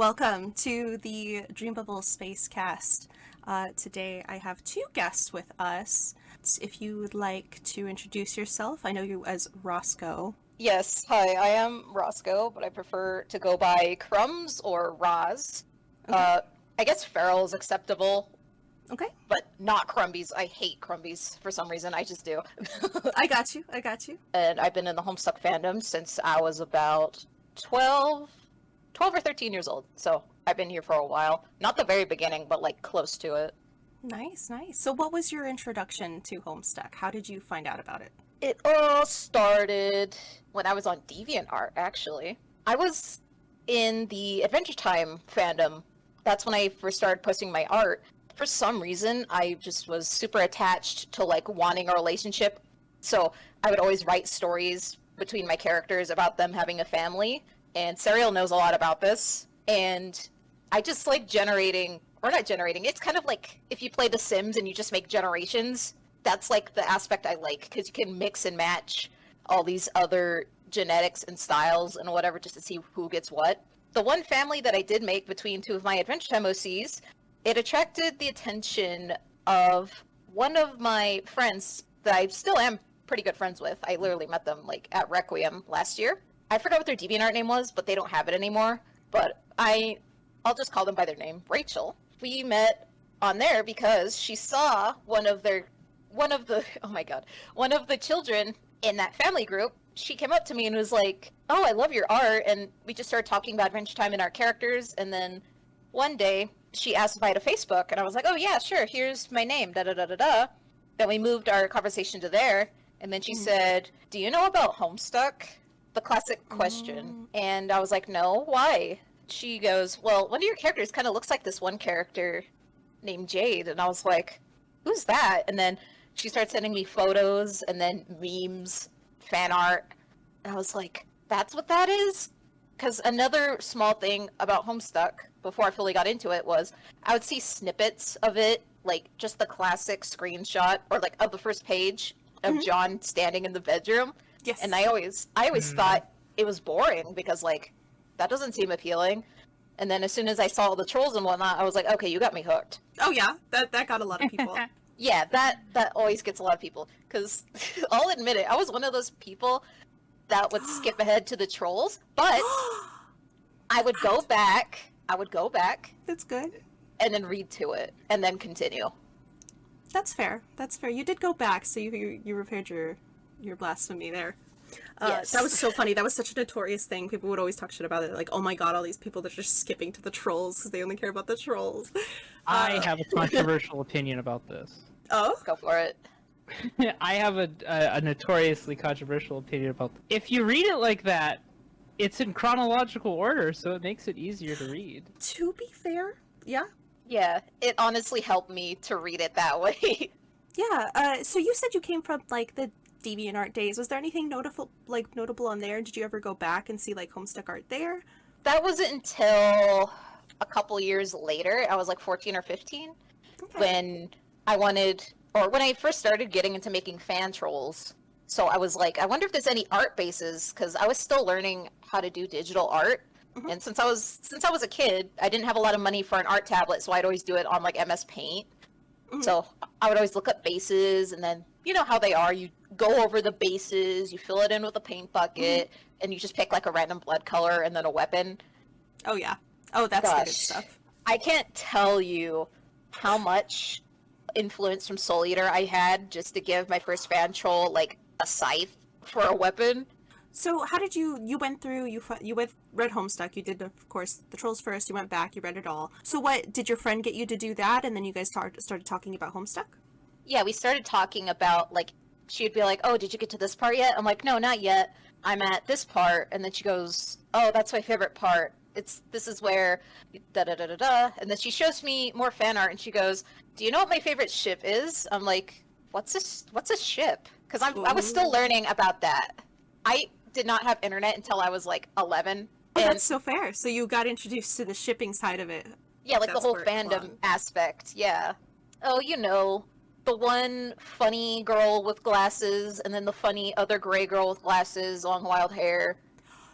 Welcome to the Dreambubble Spacecast. Today I have two guests with us. If you would like to introduce yourself, I know you as Roscoe. Yes, hi, I am Roscoe, but I prefer to go by Crumbs or Roz. Okay. I guess Feral is acceptable, Okay, but not Crumbies. I hate Crumbies for some reason, I just do. I got you. And I've been in the Homestuck fandom since I was about 12 or 13 years old, so I've been here for a while. Not the very beginning, but like close to it. Nice. So what was your introduction to Homestuck? How did you find out about it? It all started when I was on DeviantArt, actually. I was in the Adventure Time fandom. That's when I first started posting my art. For some reason, I just was super attached to like wanting a relationship. So I would always write stories between my characters about them having a family. And Serial knows a lot about this. And I just like it's kind of like if you play The Sims and you just make generations. That's like the aspect I like, because you can mix and match all these other genetics and styles and whatever just to see who gets what. The one family that I did make between two of my Adventure Time OCs, it attracted the attention of one of my friends that I still am pretty good friends with. I literally met them like at Requiem last year. I forgot what their DeviantArt name was, but they don't have it anymore. But I'll just call them by their name, Rachel. We met on there because she saw one of the children in that family group. She came up to me and was like, "Oh, I love your art," and we just started talking about Adventure Time and our characters. And then one day she asked if I had a Facebook, and I was like, "Oh yeah, sure. Here's my name." Da da da da da. Then we moved our conversation to there, and then she said, "Do you know about Homestuck?" The classic question. And I was like, "No, why?" She goes, "Well, one of your characters kind of looks like this one character named Jade," and I was like, "Who's that?" And then she started sending me photos and then memes, fan art. And I was like, that's what that is? Because another small thing about Homestuck, before I fully got into it, was I would see snippets of it, like just the classic screenshot, or like of the first page of John standing in the bedroom. Yes. And I always thought it was boring, because like, that doesn't seem appealing. And then as soon as I saw all the trolls and whatnot, I was like, okay, you got me hooked. Oh yeah, that got a lot of people. Yeah, that always gets a lot of people, because I'll admit it, I was one of those people that would skip ahead to the trolls, but I would go back, That's good. and then read to it, and then continue. That's fair. You did go back, so you repaired your blasphemy there. Yes. That was so funny. That was such a notorious thing. People would always talk shit about it. Like, oh my god, all these people that are just skipping to the trolls because they only care about the trolls. I have a controversial opinion about this. Oh? Go for it. I have a notoriously controversial opinion about this. If you read it like that, it's in chronological order, so it makes it easier to read. To be fair, yeah. Yeah, it honestly helped me to read it that way. Yeah, so you said you came from, like, the DeviantArt days. Was there anything notable on there? Did you ever go back and see, like, Homestuck art there? That wasn't until a couple years later. I was like 14 or 15, when I first started getting into making fan trolls. So I was like, I wonder if there's any art bases, because I was still learning how to do digital art. And since I was a kid, I didn't have a lot of money for an art tablet, so I'd always do it on like MS Paint. So I would always look up bases, and then you know how they are. You go over the bases, you fill it in with a paint bucket, and you just pick like a random blood color and then a weapon. Oh yeah. Oh, that's the good Gosh. stuff. I can't tell you how much influence from Soul Eater I had just to give my first fan troll like a scythe for a weapon. So how did you went through, read Homestuck, you did, of course, the trolls first, you went back, you read it all. So what, did your friend get you to do that, and then you guys started talking about Homestuck? Yeah, we started talking about, like, she'd be like, "Oh, did you get to this part yet?" I'm like, "No, not yet. I'm at this part." And then she goes, "Oh, that's my favorite part. This is where da da da da da." And then she shows me more fan art, and she goes, "Do you know what my favorite ship is?" I'm like, What's a ship?" Because I was still learning about that. I did not have internet until I was like 11. Oh, that's so fair. So you got introduced to the shipping side of it. Yeah, like the That's whole where it fandom belonged. aspect. Yeah. Oh, you know, the one funny girl with glasses, and then the funny other gray girl with glasses, long wild hair.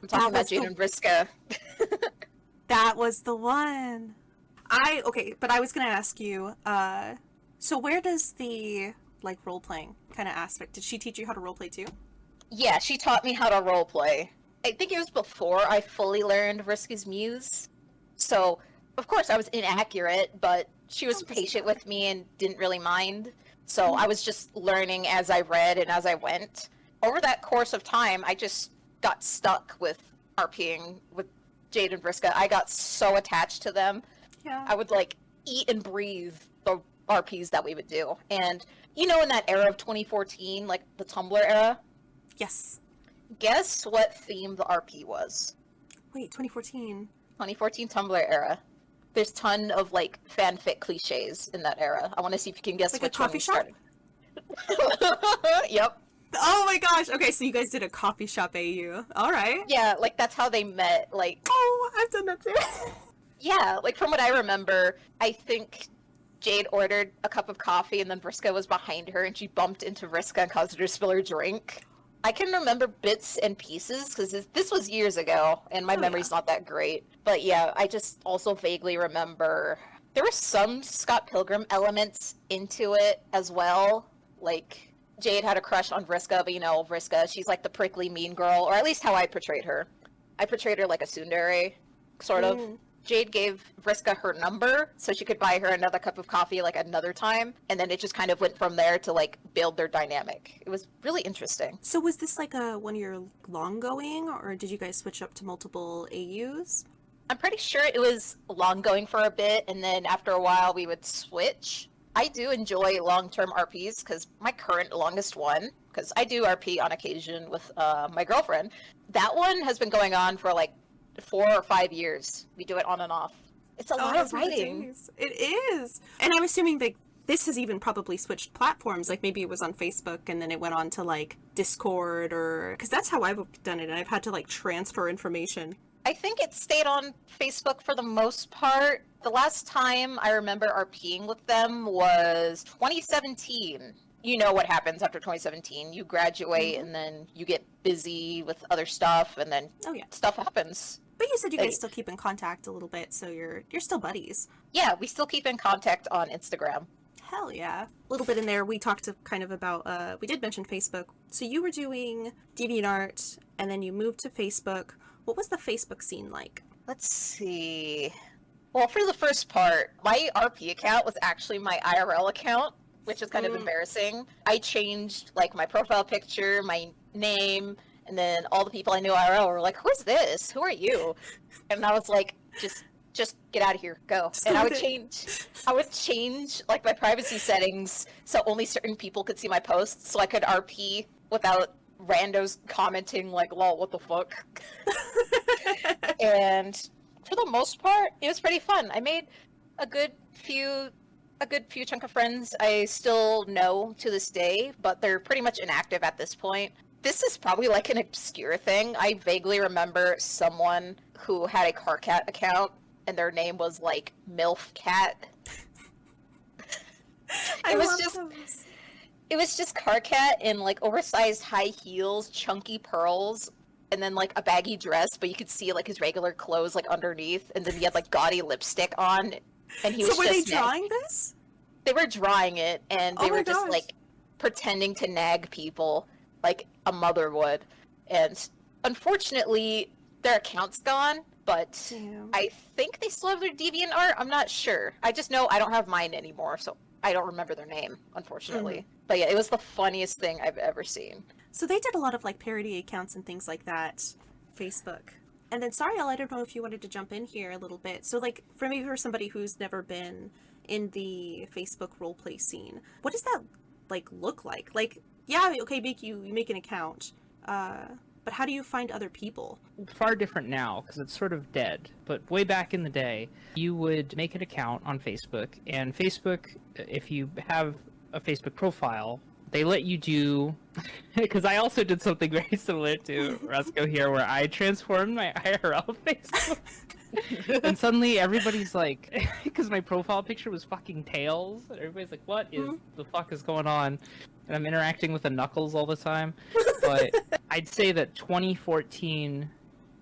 I'm talking about was the- Jade and Vriska. That was the one. But I was gonna ask you, so where does the like role playing kind of aspect? Did she teach you how to role play too? Yeah, she taught me how to roleplay. I think it was before I fully learned Vriska's Muse. So, of course, I was inaccurate, but she was patient with me and didn't really mind. So I was just learning as I read and as I went. Over that course of time, I just got stuck with RPing with Jade and Vriska. I got so attached to them. Yeah. I would like eat and breathe the RPs that we would do. And you know, in that era of 2014, like the Tumblr era, Yes. guess what theme the RP was? Wait, 2014. 2014 Tumblr era. There's ton of like fanfic cliches in that era. I want to see if you can guess Like a which one coffee we shop? started. Yep. Oh my gosh. Okay, so you guys did a coffee shop AU. All right. Yeah, like that's how they met. Like, Oh, I've done that too. yeah, like from what I remember, I think Jade ordered a cup of coffee and then Vriska was behind her and she bumped into Vriska and caused her to spill her drink. I can remember bits and pieces because this was years ago and my Oh, memory's not that great. But yeah, I just also vaguely remember there were some Scott Pilgrim elements into it as well. Like, Jade had a crush on Vriska, but you know, Vriska, she's like the prickly mean girl, or at least how I portrayed her. I portrayed her like a tsundere, sort of. Jade gave Vriska her number so she could buy her another cup of coffee like another time, and then it just kind of went from there to like build their dynamic. It was really interesting. So was this like a 1 year long going, or did you guys switch up to multiple AUs? I'm pretty sure it was long going for a bit, and then after a while we would switch. I do enjoy long-term RPs because my current longest one, because I do RP on occasion with my girlfriend, that one has been going on for like 4 or 5 years. We do it on and off. It's a lot of those are the writing. days. It is. And I'm assuming that this has even probably switched platforms. Like maybe it was on Facebook and then it went on to like Discord, or because that's how I've done it. And I've had to like transfer information. I think it stayed on Facebook for the most part. The last time I remember RPing with them was 2017. You know what happens after 2017. You graduate and then you get busy with other stuff and then Oh yeah. stuff happens. But you said you guys Like- still keep in contact a little bit, so you're still buddies. Yeah, we still keep in contact on Instagram. Hell yeah. A little bit in there, we talked kind of about, we did mention Facebook. So you were doing DeviantArt, and then you moved to Facebook. What was the Facebook scene like? Let's see. Well, for the first part, my RP account was actually my IRL account, which is kind of embarrassing. I changed like my profile picture, my name, and then all the people I knew IRL were like, "Who's this? Who are you?" And I was like, "Just get out of here, go." Just And go I with would it. change like my privacy settings so only certain people could see my posts, so I could RP without randos commenting like, "Lol, what the fuck." And for the most part, it was pretty fun. I made a good few chunk of friends I still know to this day, but they're pretty much inactive at this point. This is probably like an obscure thing. I vaguely remember someone who had a Car Cat account and their name was like MILF Cat. I was love just- those. It was just Car Cat in like oversized high heels, chunky pearls, and then like a baggy dress, but you could see like his regular clothes like underneath, and then he had like gaudy lipstick on, and he was So were they just nag- drawing this? They were drawing it, and Oh they my were just gosh. like pretending to nag people like a mother would. And unfortunately, their account's gone, but Damn. I think they still have their DeviantArt. I'm not sure. I just know I don't have mine anymore, so I don't remember their name, unfortunately. But yeah, it was the funniest thing I've ever seen. So they did a lot of like parody accounts and things like that, Facebook. And then Sariel, I don't know if you wanted to jump in here a little bit. So like for maybe for somebody who's never been in the Facebook roleplay scene, what does that like look like? Like, yeah, okay, you make an account, but how do you find other people? Far different now because it's sort of dead. But way back in the day, you would make an account on Facebook, and Facebook, if you have a Facebook profile, they let you do, because I also did something very similar to Roscoe here, where I transformed my IRL Facebook. And suddenly everybody's like, because my profile picture was fucking tails, and everybody's like, what is the fuck is going on? And I'm interacting with the Knuckles all the time. But I'd say that 2014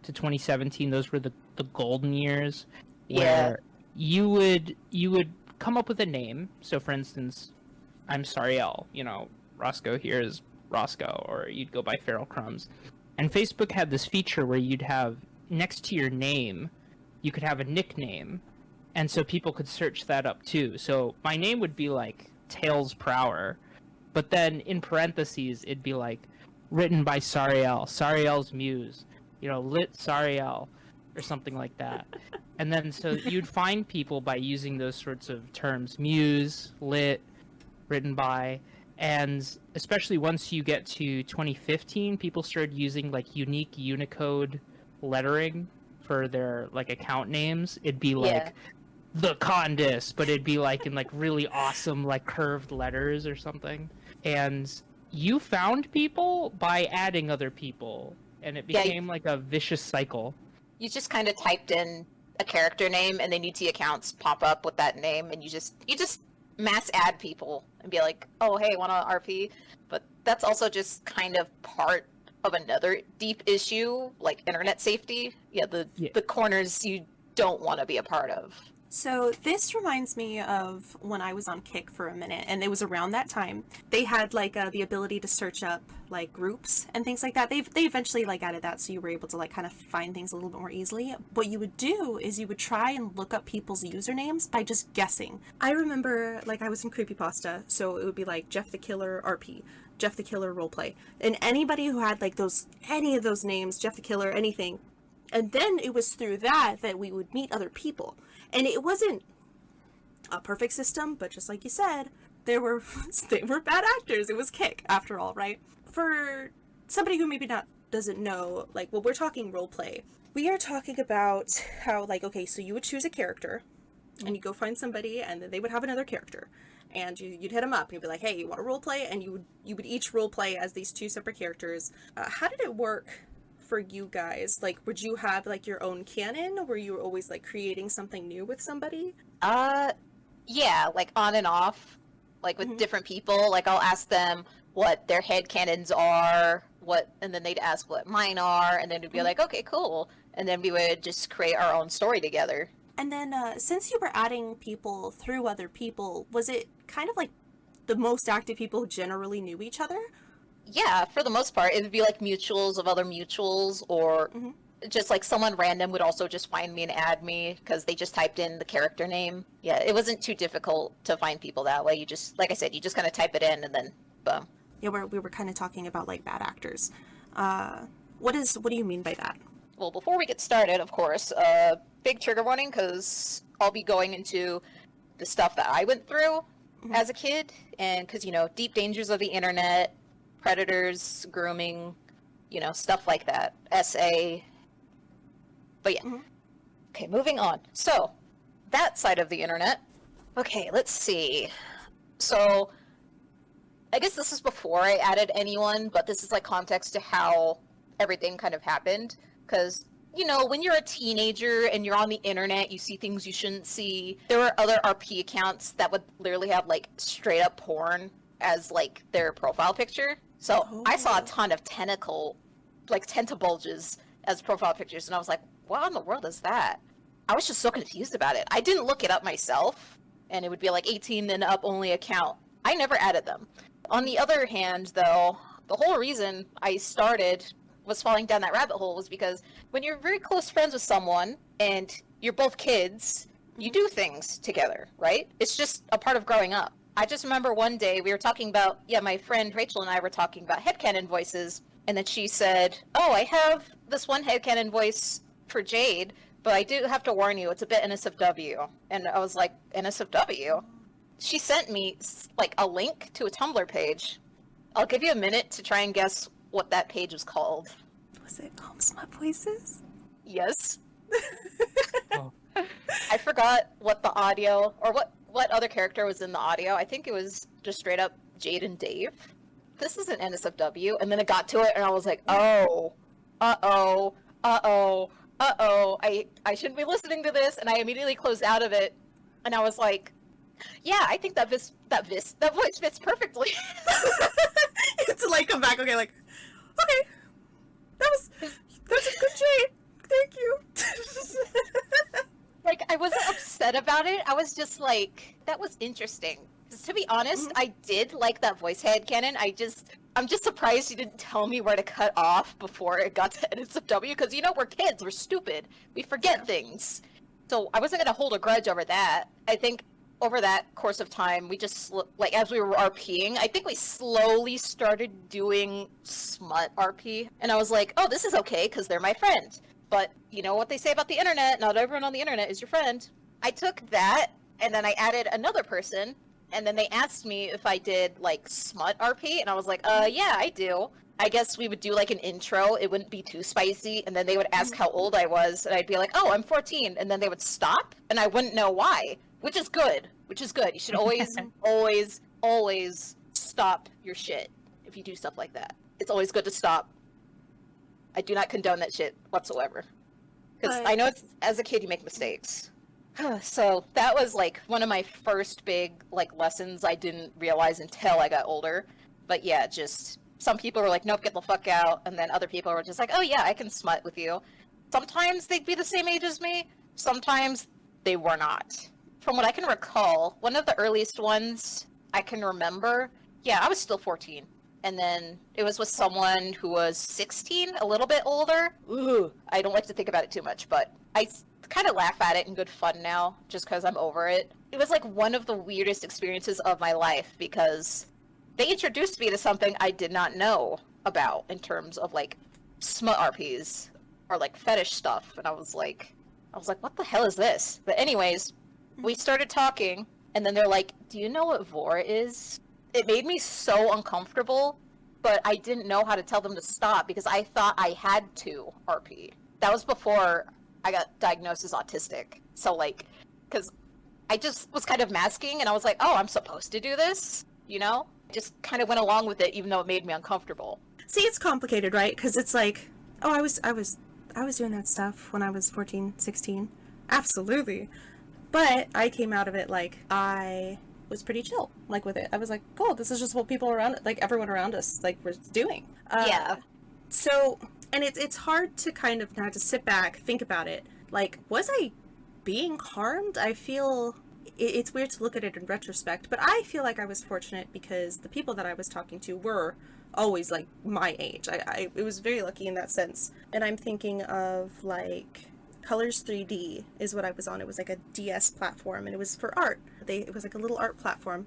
to 2017, those were the golden years Yeah. where you would come up with a name. So for instance, I'm Sariel, Roscoe here is Roscoe, or you'd go by FeralCrumbs. And Facebook had this feature where you'd have next to your name, you could have a nickname, and so people could search that up too. So my name would be like Tails Prower, but then in parentheses it'd be like written by Sariel, Sariel's Muse, lit Sariel, or something like that. And then so you'd find people by using those sorts of terms, Muse, lit, written by. And especially once you get to 2015, people started using like unique Unicode lettering for their like account names. It'd be like the Condis, but it'd be like in like really awesome like curved letters or something. And you found people by adding other people, and it became like a vicious cycle. You just kind of typed in a character name, and then you'd see accounts pop up with that name, and you just mass add people and be like, oh hey, wanna RP? But that's also just kind of part of another deep issue, like internet safety. The corners you don't want to be a part of. So this reminds me of when I was on Kick for a minute, and it was around that time. They had like the ability to search up like groups and things like that. They eventually like added that, so you were able to like kind of find things a little bit more easily. What you would do is you would try and look up people's usernames by just guessing. I remember like I was in Creepypasta, so it would be like Jeff the Killer RP, Jeff the Killer Roleplay, and anybody who had like any of those names, Jeff the Killer, anything. And then it was through that we would meet other people. And it wasn't a perfect system, but just like you said, they were bad actors. It was Kick, after all, right? For somebody who maybe doesn't know, like, well, we're talking roleplay. We are talking about how, like, okay, so you would choose a character, and you go find somebody, and then they would have another character. And you'd hit them up, and you'd be like, hey, you want to roleplay? And you would each roleplay as these two separate characters. How did it work for you guys? Like, would you have like your own canon? Were you always like creating something new with somebody? Yeah, like on and off, like with different people. Like I'll ask them what their head canons are, and then they'd ask what mine are, and then it'd be like, okay, cool, and then we would just create our own story together. And then since you were adding people through other people, was it kind of like the most active people generally knew each other? Yeah, for the most part, it would be like mutuals of other mutuals, or just like someone random would also just find me and add me because they just typed in the character name. Yeah, it wasn't too difficult to find people that way. You just, like I said, you just kind of type it in and then boom. Yeah, we were kind of talking about like bad actors. What do you mean by that? Well, before we get started, of course, big trigger warning, because I'll be going into the stuff that I went through as a kid, and because, deep dangers of the internet, predators, grooming, stuff like that. SA. But yeah. Okay, moving on. So, that side of the internet. Okay, let's see. So, I guess this is before I added anyone, but this is like context to how everything kind of happened. Because, when you're a teenager and you're on the internet, you see things you shouldn't see. There were other RP accounts that would literally have like straight up porn as like their profile picture. So I saw a ton of tentibulges as profile pictures, and I was like, what in the world is that? I was just so confused about it. I didn't look it up myself, and it would be like 18 and up only account. I never added them. On the other hand, though, the whole reason I was falling down that rabbit hole was because when you're very close friends with someone and you're both kids, you do things together, right? It's just a part of growing up. I just remember one day we were talking about, my friend Rachel and I were talking about headcanon voices, and then she said, oh, I have this one headcanon voice for Jade, but I do have to warn you, it's a bit NSFW. And I was like, NSFW? She sent me like a link to a Tumblr page. I'll give you a minute to try and guess what that page was called. Was it Homestuck Voices? Yes. Oh. I forgot what the audio, or what other character was in the audio. I think it was just straight up Jade and Dave. This isn't NSFW. And then it got to it, and I was like, I shouldn't be listening to this. And I immediately closed out of it, and I was like, yeah, I think that voice fits perfectly. It's like come back, okay, like, okay, that was a good Jade. Thank you. Like, I wasn't upset about it. I was just like, that was interesting. Because to be honest, I did like that voice headcanon. I'm just surprised you didn't tell me where to cut off before it got to edits of W, because, you know, we're kids, we're stupid. We forget things. So I wasn't going to hold a grudge over that. I think over that course of time, we just, like, as we were RPing, I think we slowly started doing smut RP. And I was like, oh, this is okay, because they're my friend. But you know what they say about the internet, not everyone on the internet is your friend. I took that, and then I added another person, and then they asked me if I did, like, smut RP, and I was like, yeah, I do. I guess we would do, like, an intro, it wouldn't be too spicy, and then they would ask how old I was, and I'd be like, oh, I'm 14, and then they would stop, and I wouldn't know why, which is good. You should always, always stop your shit if you do stuff like that. It's always good to stop. I do not condone that shit whatsoever. Because I know as a kid you make mistakes. So that was like one of my first big like lessons I didn't realize until I got older. But yeah, just some people were like, nope, get the fuck out. And then other people were just like, oh yeah, I can smut with you. Sometimes they'd be the same age as me. Sometimes they were not. From what I can recall, one of the earliest ones I can remember, yeah, I was still 14. And then it was with someone who was 16, a little bit older. Ooh, I don't like to think about it too much, but I kind of laugh at it in good fun now, just because I'm over it. It was like one of the weirdest experiences of my life, because they introduced me to something I did not know about in terms of like smut RPs or like fetish stuff. And I was like, what the hell is this? But anyways, we started talking, and then they're like, do you know what vor is? It made me so uncomfortable, but I didn't know how to tell them to stop because I thought I had to RP. That was before I got diagnosed as autistic. So, like, because I just was kind of masking, and I was like, oh, I'm supposed to do this, you know? Just kind of went along with it, even though it made me uncomfortable. See, it's complicated, right? Because it's like, oh, I was doing that stuff when I was 14, 16. Absolutely. But I came out of it like I was pretty chill, like, with it. I was like, cool, this is just what people around, like, everyone around us, like, was doing. Yeah. So, and it's hard to kind of now to sit back, think about it. Like, was I being harmed? I feel it's weird to look at it in retrospect, but I feel like I was fortunate because the people that I was talking to were always, like, my age. I it was very lucky in that sense. And I'm thinking of, like, Colors 3D is what I was on. It was like a DS platform, and it was for art. It was like a little art platform,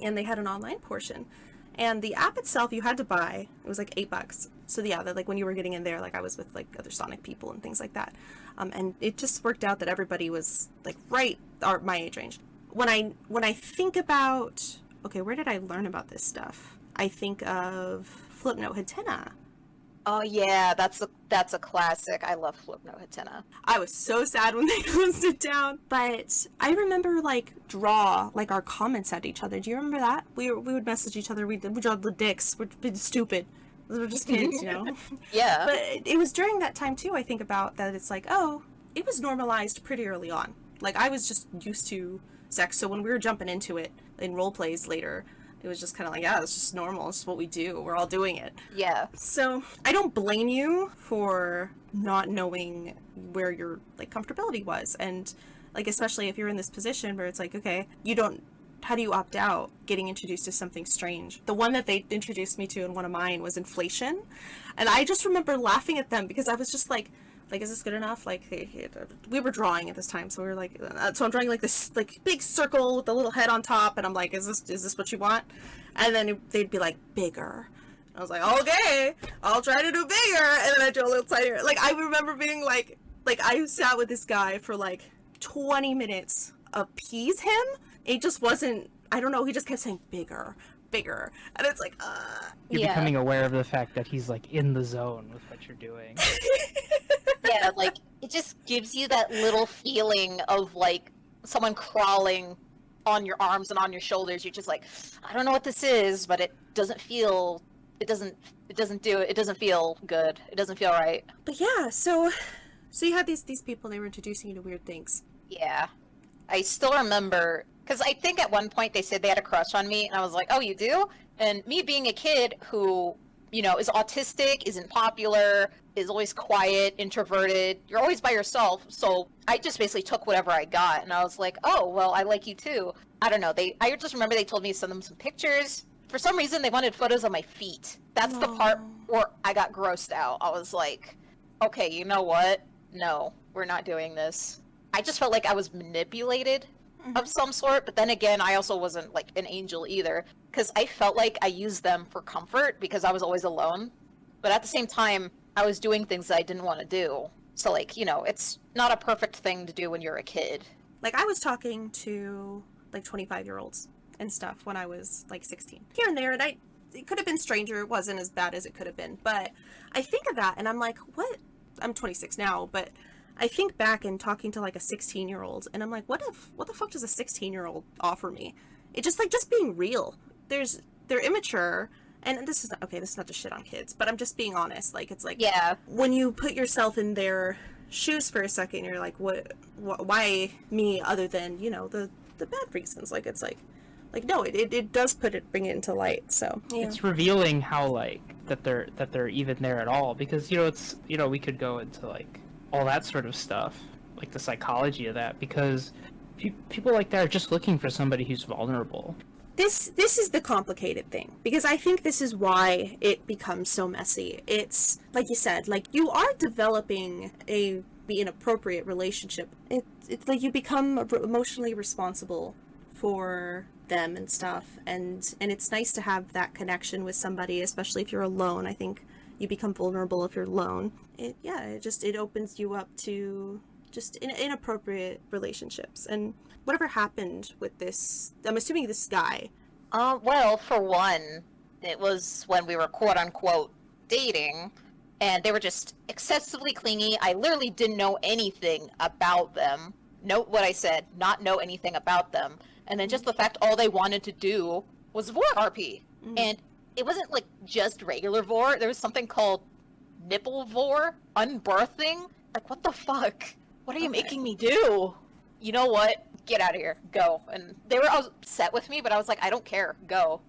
and they had an online portion. And the app itself you had to buy. It was like $8. So yeah, like when you were getting in there, like I was with like other Sonic people and things like that. And it just worked out that everybody was like right my age range. When I think about, okay, where did I learn about this stuff? I think of Flipnote Hatena. Oh yeah, that's a classic. I love Flipnote Hatena. I was so sad when they closed it down. But I remember like draw like our comments at each other. Do you remember that? We would message each other. We draw the dicks. We're stupid. We're just kids, you know. Yeah. But it was during that time too. I think about that. It's like, oh, it was normalized pretty early on. Like I was just used to sex. So when we were jumping into it in role plays later, it was just kind of like, yeah, it's just normal. It's just what we do. We're all doing it. Yeah. So I don't blame you for not knowing where your like comfortability was. And like, especially if you're in this position where it's like, okay, how do you opt out getting introduced to something strange? The one that they introduced me to in one of mine was inflation. And I just remember laughing at them because I was just like, is this good enough? Like, we were drawing at this time, so we were like, so I'm drawing like this like big circle with a little head on top, and I'm like, is this what you want? And then they'd be like, bigger. And I was like, okay, I'll try to do bigger. And then I drew a little tinier. Like, I remember being like I sat with this guy for like 20 minutes, appease him. It just wasn't, I don't know, he just kept saying bigger. And it's like, You're becoming aware of the fact that he's like in the zone with what you're doing. Yeah, like, it just gives you that little feeling of, like, someone crawling on your arms and on your shoulders. You're just like, I don't know what this is, but it doesn't feel good. It doesn't feel right. But yeah, so you had these people, they were introducing you to weird things. Yeah. I still remember, because I think at one point they said they had a crush on me, and I was like, oh, you do? And me being a kid who is autistic, isn't popular, is always quiet, introverted. You're always by yourself. So I just basically took whatever I got, and I was like, oh, well, I like you too. I don't know. I just remember they told me to send them some pictures. For some reason, they wanted photos of my feet. That's the part where I got grossed out. I was like, okay, you know what? No, we're not doing this. I just felt like I was manipulated of some sort, but then again, I also wasn't like an angel either, because I felt like I used them for comfort because I was always alone. But at the same time, I was doing things that I didn't want to do. So like, it's not a perfect thing to do when you're a kid. Like, I was talking to like 25-year-olds and stuff when I was like 16 here and there, and it could have been stranger. It wasn't as bad as it could have been, but I think of that and I'm like, what? I'm 26 now, but I think back and talking to like a 16-year-old and I'm like, what the fuck does a 16-year-old offer me? It just like, just being real. They're immature, and this is not to shit on kids, but I'm just being honest. Like, it's like, yeah, when you put yourself in their shoes for a second, you're like, why me, other than, the bad reasons? Like, it's like no, it does bring it into light. So yeah. It's revealing how like that they're even there at all, because it's we could go into like all that sort of stuff, like the psychology of that, because people like that are just looking for somebody who's vulnerable. This is the complicated thing, because I think this is why it becomes so messy. It's like you said, like, you are developing the inappropriate relationship. It's like you become emotionally responsible for them and stuff, and it's nice to have that connection with somebody, especially if you're alone. I think you become vulnerable if you're alone. It opens you up to just inappropriate relationships. And whatever happened with this, I'm assuming this guy. Well, for one, it was when we were quote unquote dating, and they were just excessively clingy. I literally didn't know anything about them. Note what I said, not know anything about them. And then just the fact all they wanted to do was vor RP. And it wasn't like just regular vor. There was something called nipple vor, unbirthing. Like, what the fuck? What are you making me do? You know what? Get out of here. Go. And they were upset with me, but I was like, I don't care. Go.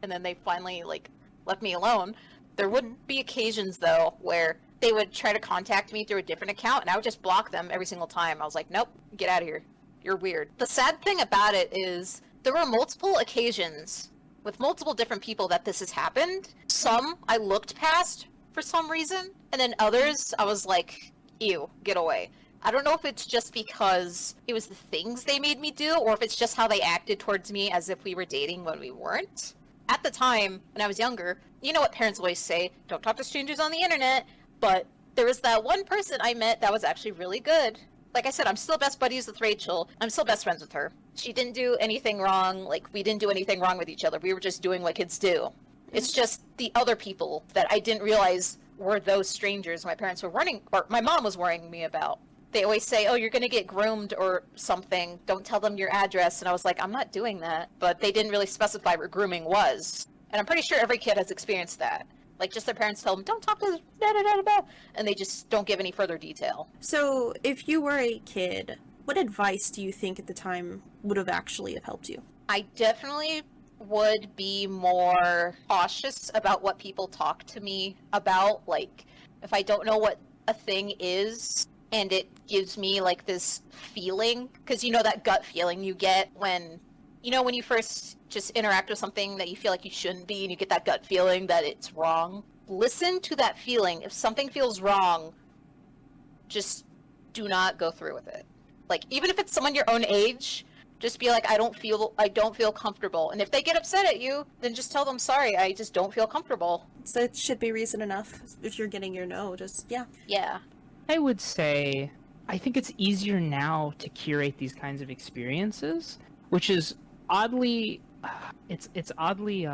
And then they finally, like, left me alone. There would be occasions, though, where they would try to contact me through a different account, and I would just block them every single time. I was like, nope, get out of here. You're weird. The sad thing about it is there were multiple occasions with multiple different people that this has happened. Some I looked past for some reason, and then others I was like, ew, get away. I don't know if it's just because it was the things they made me do, or if it's just how they acted towards me as if we were dating when we weren't. At the time, when I was younger, you know what parents always say, don't talk to strangers on the internet, but there was that one person I met that was actually really good. Like I said, I'm still best buddies with Rachel. I'm still best friends with her. She didn't do anything wrong. Like, we didn't do anything wrong with each other. We were just doing what kids do. It's just the other people that I didn't realize were those strangers my parents were warning, or my mom was worrying me about. They always say, oh, you're going to get groomed or something. Don't tell them your address. And I was like, I'm not doing that. But they didn't really specify what grooming was. And I'm pretty sure every kid has experienced that. Like, just their parents tell them, don't talk to da-da-da-da-da, and they just don't give any further detail. So, if you were a kid, what advice do you think at the time would have actually have helped you? I definitely would be more cautious about what people talk to me about. Like, if I don't know what a thing is, and it gives me, like, this feeling, because you know that gut feeling you get when you first just interact with something that you feel like you shouldn't be, and you get that gut feeling that it's wrong. Listen to that feeling. If something feels wrong, just do not go through with it. Like, even if it's someone your own age, just be like, I don't feel comfortable. And if they get upset at you, then just tell them, sorry, I just don't feel comfortable. So it should be reason enough. If you're getting your no, just, yeah. Yeah. I would say, I think it's easier now to curate these kinds of experiences, which is oddly, it's oddly,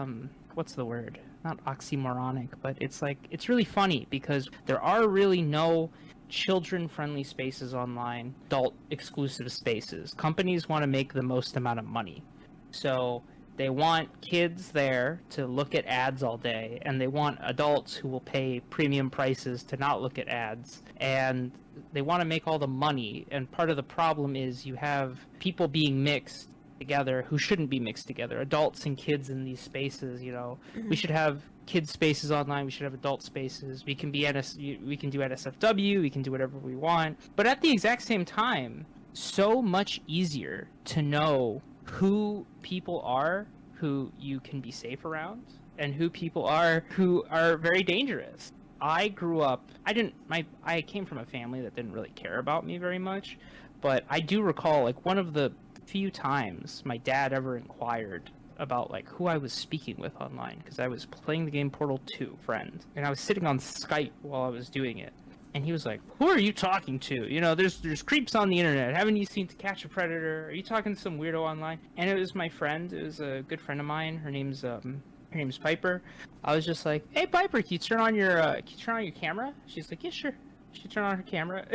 what's the word? Not oxymoronic, but it's like, it's really funny because there are really no children-friendly spaces online, adult-exclusive spaces. Companies want to make the most amount of money. So they want kids there to look at ads all day, and they want adults who will pay premium prices to not look at ads. And they want to make all the money, and part of the problem is you have people being mixed together who shouldn't be mixed together. Adults and kids in these spaces, you know. Mhm. We should have kids spaces online, we should have adult spaces. We can be we can do NSFW, we can do whatever we want. But at the exact same time, so much easier to know who people are who you can be safe around and who people are who are very dangerous. I grew up, I came from a family that didn't really care about me very much, but I do recall like one of the few times my dad ever inquired about like who I was speaking with online, because I was playing the game Portal 2 friend, and I was sitting on Skype while I was doing it, and he was like, "Who are you talking to? You know, there's creeps on the internet. Haven't you seen To Catch a Predator? Are you talking to some weirdo online?" And it was my friend. It was a good friend of mine. Her name's Piper. I was just like, "Hey Piper, can you turn on your camera?" She's like, "Yeah, sure." She turned on her camera.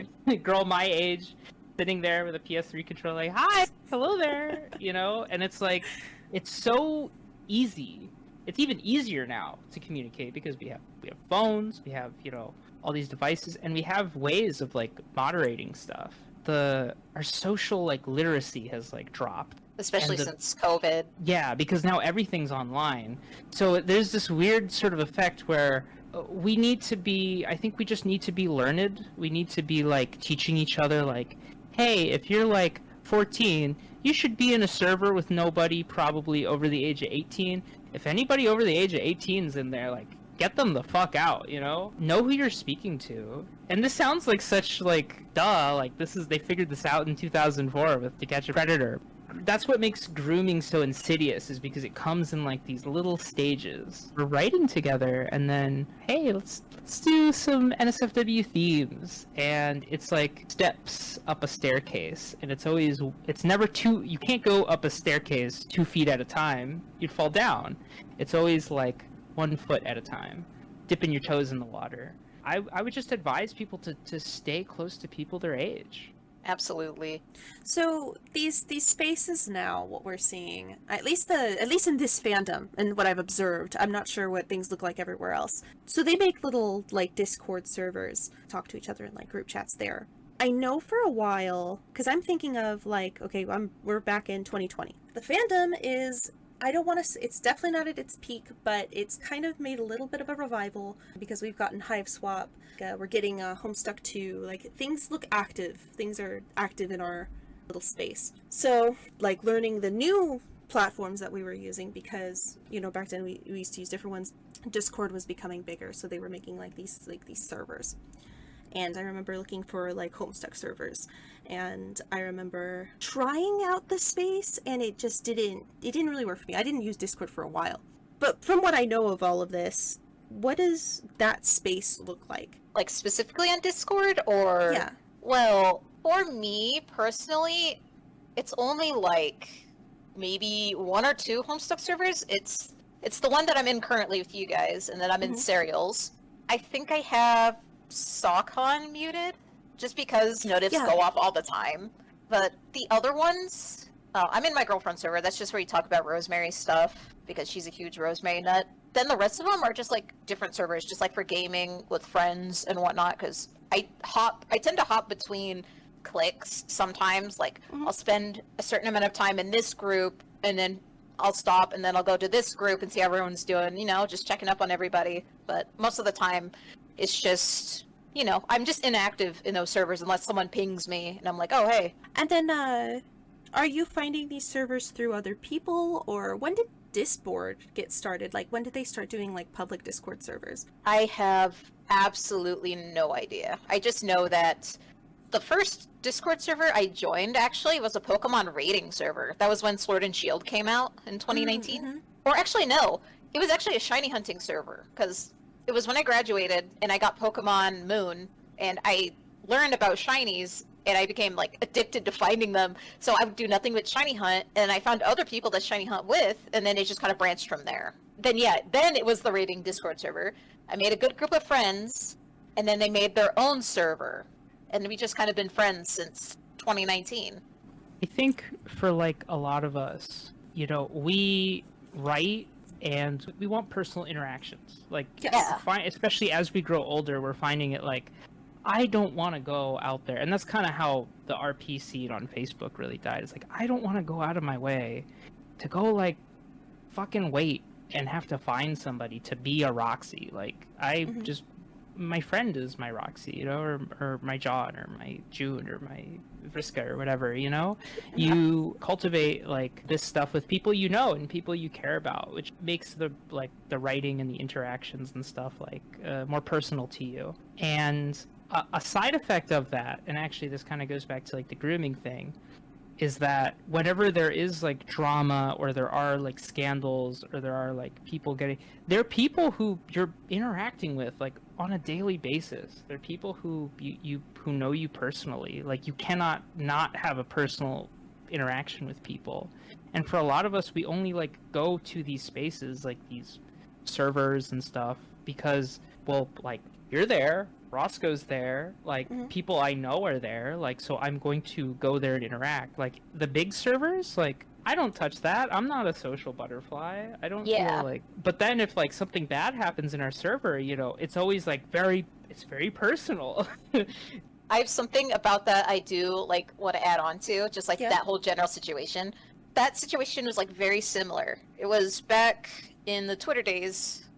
Girl my age, sitting there with a PS3 controller, like, "Hi, hello there," you know. And it's like, it's so easy. It's even easier now to communicate because we have phones, we have, you know, all these devices, and we have ways of like moderating stuff. Our social like literacy has like dropped, Especially since COVID. yeah, because now everything's online. So there's this weird sort of effect where we need to be, I think we just need to be learned. We need to be like teaching each other like, hey, if you're like 14, you should be in a server with nobody probably over the age of 18. If anybody over the age of 18 is in there, like, get them the fuck out, you know? Know who you're speaking to. And this sounds like such, like, duh, like, they figured this out in 2004 with To Catch a Predator. That's what makes grooming so insidious, is because it comes in, like, these little stages. We're writing together, and then, hey, let's do some NSFW themes. And it's like steps up a staircase, and it's never you can't go up a staircase 2 feet at a time. You'd fall down. It's always, like, 1 foot at a time, dipping your toes in the water. I would just advise people to stay close to people their age. Absolutely. So these spaces now, what we're seeing, at least in this fandom and what I've observed, I'm not sure what things look like everywhere else. So they make little like Discord servers, talk to each other in like group chats there. I know for a while, because I'm thinking of like, okay, we're back in 2020. The fandom is, I don't want to, it's definitely not at its peak, but it's kind of made a little bit of a revival because we've gotten Hive Swap. We're getting Homestuck 2. Like, things look active. Things are active in our little space. So, like, learning the new platforms that we were using, because, you know, back then we used to use different ones. Discord was becoming bigger, so they were making like these servers. And I remember looking for like Homestuck servers, and I remember trying out the space, and it didn't really work for me. I didn't use Discord for a while. But from what I know of all of this, what does that space look like? Like specifically on Discord, or? Yeah. Well, for me personally, it's only like maybe 1 or 2 Homestuck servers. It's the one that I'm in currently with you guys, and then I'm in Serials. I think I have Sawcon muted, just because notifs go off all the time. But the other ones, I'm in my girlfriend's server. That's just where you talk about Rosemary stuff, because she's a huge Rosemary nut. Then the rest of them are just like different servers, just like for gaming with friends and whatnot, because I tend to hop between cliques sometimes. Like, I'll spend a certain amount of time in this group, and then I'll stop, and then I'll go to this group and see how everyone's doing, you know, just checking up on everybody. But most of the time, it's just, you know, I'm just inactive in those servers unless someone pings me, and I'm like, oh, hey. And then, are you finding these servers through other people, or when did Discord get started? Like, when did they start doing, like, public Discord servers? I have absolutely no idea. I just know that the first Discord server I joined, actually, was a Pokemon raiding server. That was when Sword and Shield came out in 2019. Or actually, no. It was actually a shiny hunting server, because it was when I graduated, and I got Pokemon Moon, and I learned about shinies, and I became, like, addicted to finding them. So I would do nothing but shiny hunt, and I found other people that shiny hunt with, and then it just kind of branched from there. Then it was the raiding Discord server. I made a good group of friends, and then they made their own server. And we just kind of been friends since 2019. I think for, like, a lot of us, you know, we write and we want personal interactions. Like, especially as we grow older, we're finding it like, I don't want to go out there. And that's kind of how the RP scene on Facebook really died. It's like, I don't want to go out of my way to go, like, fucking wait and have to find somebody to be a Roxy. Like, I just, my friend is my Roxy, you know, or my John, or my June, or my Vriska, or whatever, you know? You cultivate, like, this stuff with people you know and people you care about, which makes the, like, the writing and the interactions and stuff, like, more personal to you. And a side effect of that, and actually this kind of goes back to, like, the grooming thing, is that whenever there is, like, drama, or there are, like, scandals, or there are, like, people getting, they're people who you're interacting with, like, on a daily basis. They're people who who know you personally. Like, you cannot not have a personal interaction with people. And for a lot of us, we only, like, go to these spaces, like these servers and stuff, because, well, like, you're there, Roscoe's there, like, people I know are there, like, so I'm going to go there and interact. Like, the big servers, like, I don't touch that. I'm not a social butterfly. I don't feel like... But then if, like, something bad happens in our server, you know, it's always, like, it's very personal. I have something about that I do, like, want to add on to, just, like, that whole general situation. That situation was, like, very similar. It was back in the Twitter days,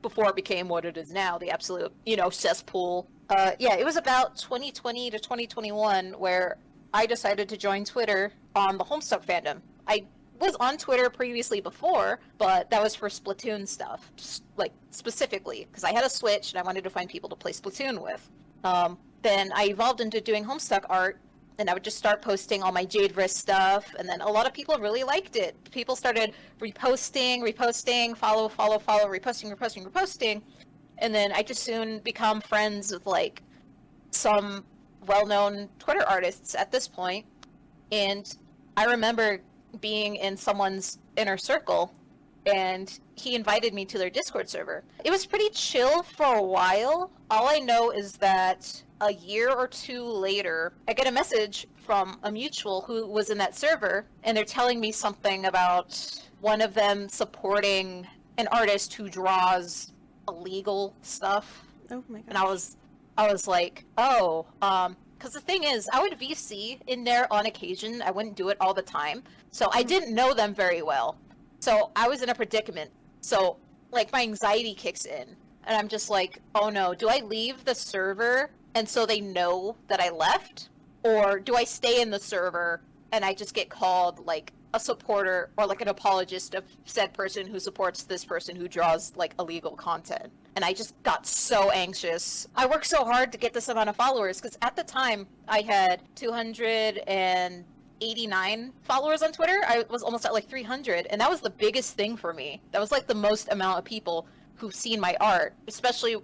before it became what it is now, the absolute, you know, cesspool. It was about 2020 to 2021 where I decided to join Twitter on the Homestuck fandom. I was on Twitter previously before, but that was for Splatoon stuff, just, like, specifically, because I had a Switch and I wanted to find people to play Splatoon with. Then I evolved into doing Homestuck art, and I would just start posting all my Jade Wrist stuff, and then a lot of people really liked it. People started reposting, follow, reposting, and then I just soon become friends with, like, some well-known Twitter artists at this point, and I remember being in someone's inner circle, and he invited me to their Discord server. It was pretty chill for a while. All I know is that a year or two later, I get a message from a mutual who was in that server, and they're telling me something about one of them supporting an artist who draws illegal stuff. Oh my god. And I was like, oh, because the thing is, I would VC in there on occasion. I wouldn't do it all the time. So I didn't know them very well. So I was in a predicament. So, like, my anxiety kicks in. And I'm just like, oh no, do I leave the server and so they know that I left? Or do I stay in the server and I just get called, like, a supporter or, like, an apologist of said person who supports this person who draws, like, illegal content? And I just got so anxious. I worked so hard to get this amount of followers, because at the time I had 289 followers on Twitter. I was almost at, like, 300, and that was the biggest thing for me. That was, like, the most amount of people who've seen my art, especially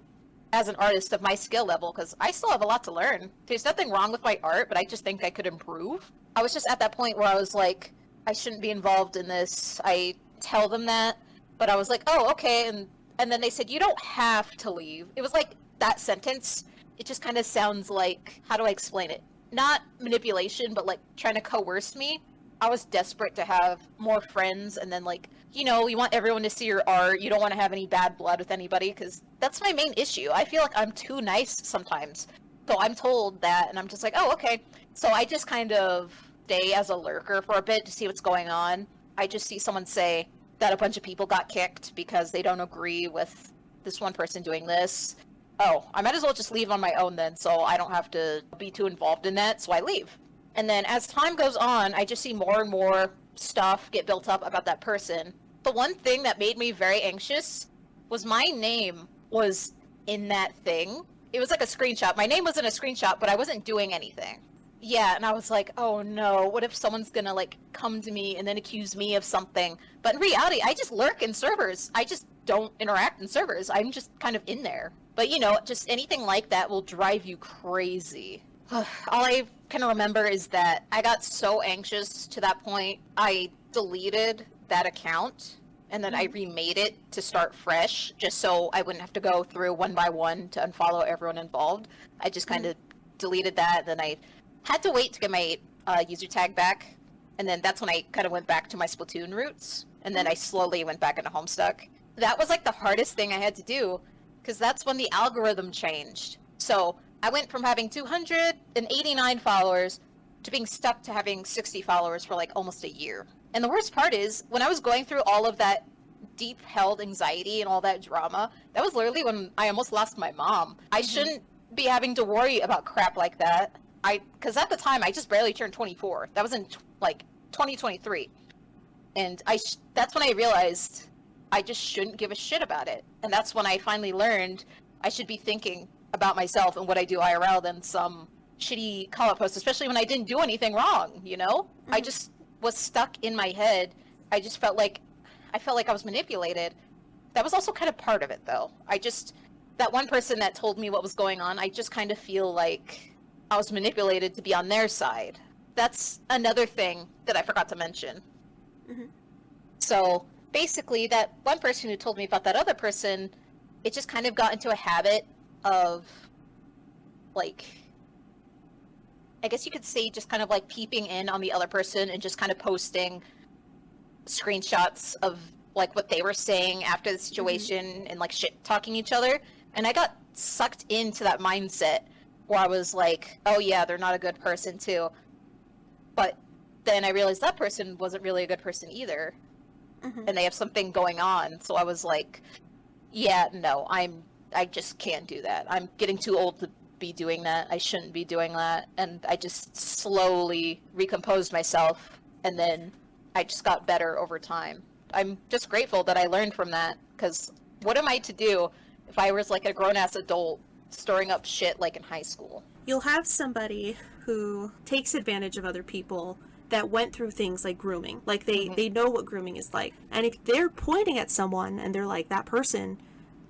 as an artist of my skill level, because I still have a lot to learn. There's nothing wrong with my art, but I just think I could improve. I was just at that point where I was like, I shouldn't be involved in this. I tell them that, but I was like, oh, okay, and then they said, you don't have to leave. It was like that sentence, it just kind of sounds like, how do I explain it? Not manipulation, but, like, trying to coerce me. I was desperate to have more friends, and then, like, you know, you want everyone to see your art. You don't want to have any bad blood with anybody, because that's my main issue. I feel like I'm too nice sometimes. So I'm told that, and I'm just like, oh, okay. So I just kind of stay as a lurker for a bit to see what's going on. I just see someone say that a bunch of people got kicked because they don't agree with this one person doing this. Oh, I might as well just leave on my own then, so I don't have to be too involved in that, so I leave. And then as time goes on, I just see more and more stuff get built up about that person. The one thing that made me very anxious was my name was in that thing. It was like a screenshot. My name was in a screenshot, but I wasn't doing anything. Yeah, and I was like, oh no, what if someone's gonna, like, come to me and then accuse me of something? But in reality, I just lurk in servers. I just don't interact in servers. I'm just kind of in there. But, you know, just anything like that will drive you crazy. All I can remember is that I got so anxious to that point, I deleted that account, and then I remade it to start fresh, just so I wouldn't have to go through one by one to unfollow everyone involved. I just kind of deleted that, then I had to wait to get my user tag back, and then that's when I kind of went back to my Splatoon roots, and then I slowly went back into Homestuck. That was, like, the hardest thing I had to do, because that's when the algorithm changed. So I went from having 289 followers to being stuck to having 60 followers for like almost a year. And the worst part is, when I was going through all of that deep-held anxiety and all that drama, that was literally when I almost lost my mom. I shouldn't be having to worry about crap like that. Because at the time, I just barely turned 24. That was in, 2023. And that's when I realized I just shouldn't give a shit about it. And that's when I finally learned I should be thinking about myself and what I do IRL than some shitty call-out posts, especially when I didn't do anything wrong, you know? I just was stuck in my head. I felt like I was manipulated. That was also kind of part of it, though. That one person that told me what was going on, I just kind of feel like I was manipulated to be on their side. That's another thing that I forgot to mention. So basically, that one person who told me about that other person, it just kind of got into a habit of, like, I guess you could say just kind of like peeping in on the other person and just kind of posting screenshots of like what they were saying after the situation and like shit talking each other. And I got sucked into that mindset where I was like, oh yeah, they're not a good person too. But then I realized that person wasn't really a good person either. And they have something going on. So I was like, yeah, no, I just can't do that. I'm getting too old to be doing that. I shouldn't be doing that. And I just slowly recomposed myself, and then I just got better over time. I'm just grateful that I learned from that, because what am I to do if I was like a grown-ass adult storing up shit like in high school? You'll have somebody who takes advantage of other people that went through things like grooming. Like they know what grooming is like. And if they're pointing at someone and they're like, that person,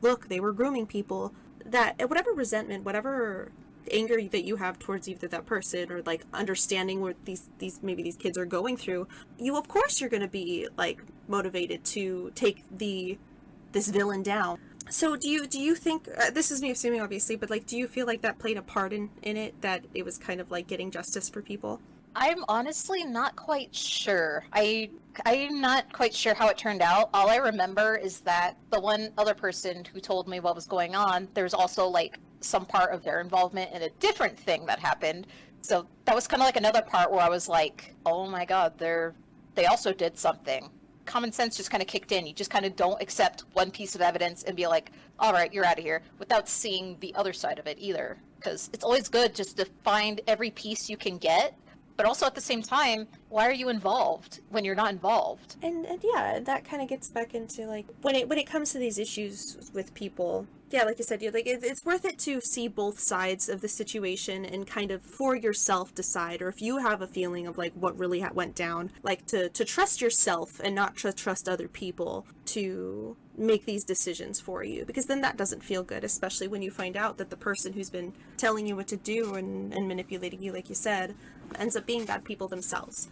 look, they were grooming people, that whatever resentment, whatever anger that you have towards either that person or like understanding what these kids are going through, of course you're going to be like motivated to take this villain down. So do you think, this is me assuming obviously, but like, do you feel like that played a part in it, that it was kind of like getting justice for people? I'm honestly not quite sure. I'm not quite sure how it turned out. All I remember is that the one other person who told me what was going on, there's also like some part of their involvement in a different thing that happened. So that was kind of like another part where I was like, oh my god, they also did something. Common sense just kind of kicked in. You just kind of don't accept one piece of evidence and be like, all right, you're out of here, without seeing the other side of it either. Because it's always good just to find every piece you can get. But also at the same time, why are you involved when you're not involved? And yeah, that kind of gets back into like when it comes to these issues with people. Yeah, like you said, it's worth it to see both sides of the situation and kind of for yourself decide, or if you have a feeling of like what really went down, like to trust yourself and not trust other people to make these decisions for you, because then that doesn't feel good, especially when you find out that the person who's been telling you what to do and manipulating you, like you said, ends up being bad people themselves.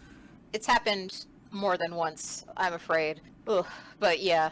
It's happened more than once, I'm afraid. Ugh. But yeah,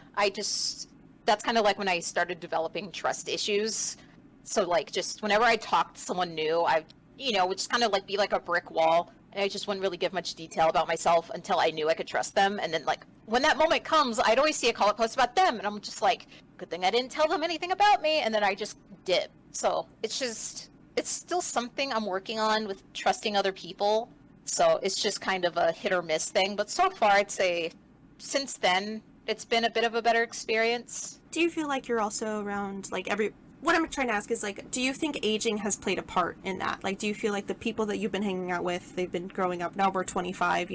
that's kind of like when I started developing trust issues. So like just whenever I talked to someone new, would just kind of like be like a brick wall, and I just wouldn't really give much detail about myself until I knew I could trust them. And then like when that moment comes, I'd always see a call-out post about them, and I'm just like, good thing I didn't tell them anything about me, and then I just did. So it's still something I'm working on with trusting other people. So it's just kind of a hit or miss thing. But so far, I'd say since then, it's been a bit of a better experience. Do you feel like you're also around like what I'm trying to ask is like, do you think aging has played a part in that? Like, do you feel like the people that you've been hanging out with, they've been growing up, now we're 25,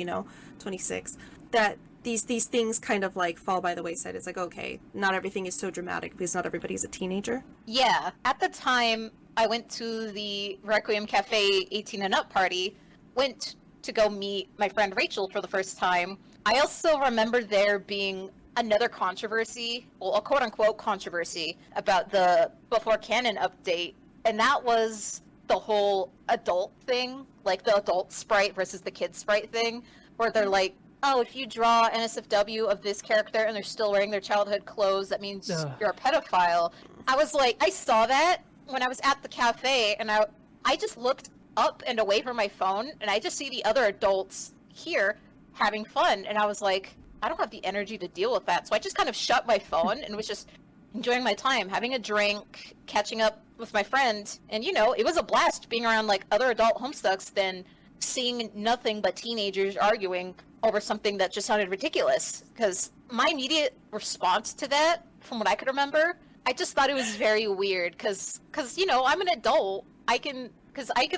26, that these things kind of like fall by the wayside? It's like, okay, not everything is so dramatic because not everybody's a teenager. Yeah. At the time, I went to the Requiem Cafe 18 and Up party, went to go meet my friend Rachel for the first time. I also remember there being another controversy, well, a quote-unquote controversy, about the Before Canon update, and that was the whole adult thing, like the adult sprite versus the kid sprite thing, where they're like, oh, if you draw NSFW of this character and they're still wearing their childhood clothes, that means you're a pedophile. I was like, I saw that when I was at the cafe, and I just looked up and away from my phone, and I just see the other adults here having fun, and I was like, I don't have the energy to deal with that. So I just kind of shut my phone and was just enjoying my time, having a drink, catching up with my friend, and you know, it was a blast being around like other adult Homestucks than seeing nothing but teenagers arguing over something that just sounded ridiculous. Because my immediate response to that, from what I could remember, I just thought it was very weird. Because you know, I'm an adult. I could